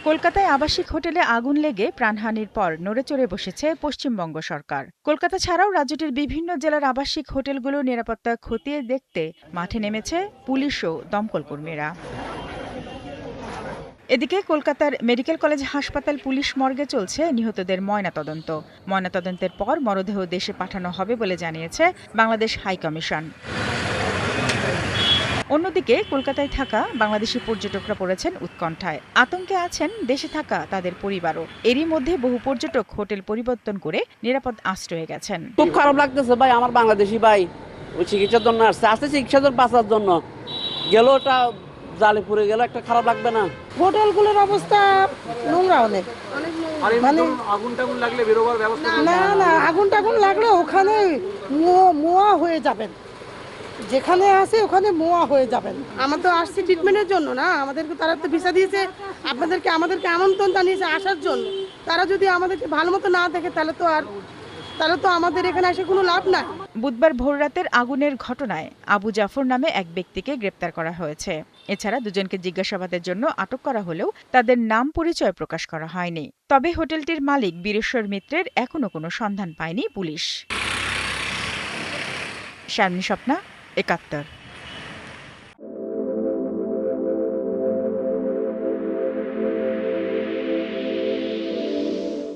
কলকাতায় আবাসিক হোটেলে আগুন লেগে প্রাণহানির পর নড়েচড়ে বসেছে পশ্চিমবঙ্গ সরকার। কলকাতা ছাড়াও রাজ্যটির বিভিন্ন জেলার আবাসিক হোটেলগুলোর নিরাপত্তা খতিয়ে দেখতে মাঠে নেমেছে পুলিশ ও দমকল কর্মীরা। এদিকে কলকাতার মেডিকেল কলেজ হাসপাতাল পুলিশ মর্গে চলছে নিহতদের ময়নাতদন্ত। ময়নাতদন্তের পর মরদেহ দেশে পাঠানো হবে বলে জানিয়েছে বাংলাদেশ হাইকমিশন। অন্যদিকে কলকাতায় থাকা বাংলাদেশি পর্যটকরা পড়েছেন উৎকণ্ঠায়। আতঙ্কে আছেন দেশে থাকা তাদের পরিবারও। এরই মধ্যে বহু পর্যটক হোটেল পরিবর্তন করে নিরাপদ আশ্রয়ে গেছেন। খুব খারাপ লাগতেছে ভাই, আমার বাংলাদেশি ভাই ওই চিকিৎসার জন্য আসছে চিকিৎসার জন্য বাঁচার জন্য গেল, ওটা জালে পুড়ে গেল, একটা খারাপ লাগবে না? হোটেলগুলোর অবস্থা নোংরা অনেক, মানে আগুন টাগুন লাগলে বেরোবার ব্যবস্থা না আগুন টাগুন লাগলে ওখানে মোয়া হয়ে যাবেন, যেখানে আছে ওখানে মোয়া হয়ে যাবেন। আমরা তো আসছি ট্রিটমেন্টের জন্য না, আমাদেরকে তারা তো ভিসা দিয়েছে, আমাদেরকে আমন্ত্রণ জানিয়েছে আসার জন্য। তারা যদি আমাদেরকে ভালো মতো না দেখে তাহলে তো আমাদের এখানে এসে কোনো লাভ নাই। বুধবার ভোররাতের আগুনের ঘটনায় আবু জাফর নামে এক ব্যক্তিকে গ্রেপ্তার করা হয়েছে। এছাড়া দুজনকে জিজ্ঞাসাবাদের জন্য আটক করা হলেও তাদের নাম পরিচয় প্রকাশ করা হয়নি। তবে হোটেলটির মালিক বীরেশ্বর মিত্রের এখনো কোনো সন্ধান পায়নি পুলিশ। শারমিন স্বপ্না, ৭১।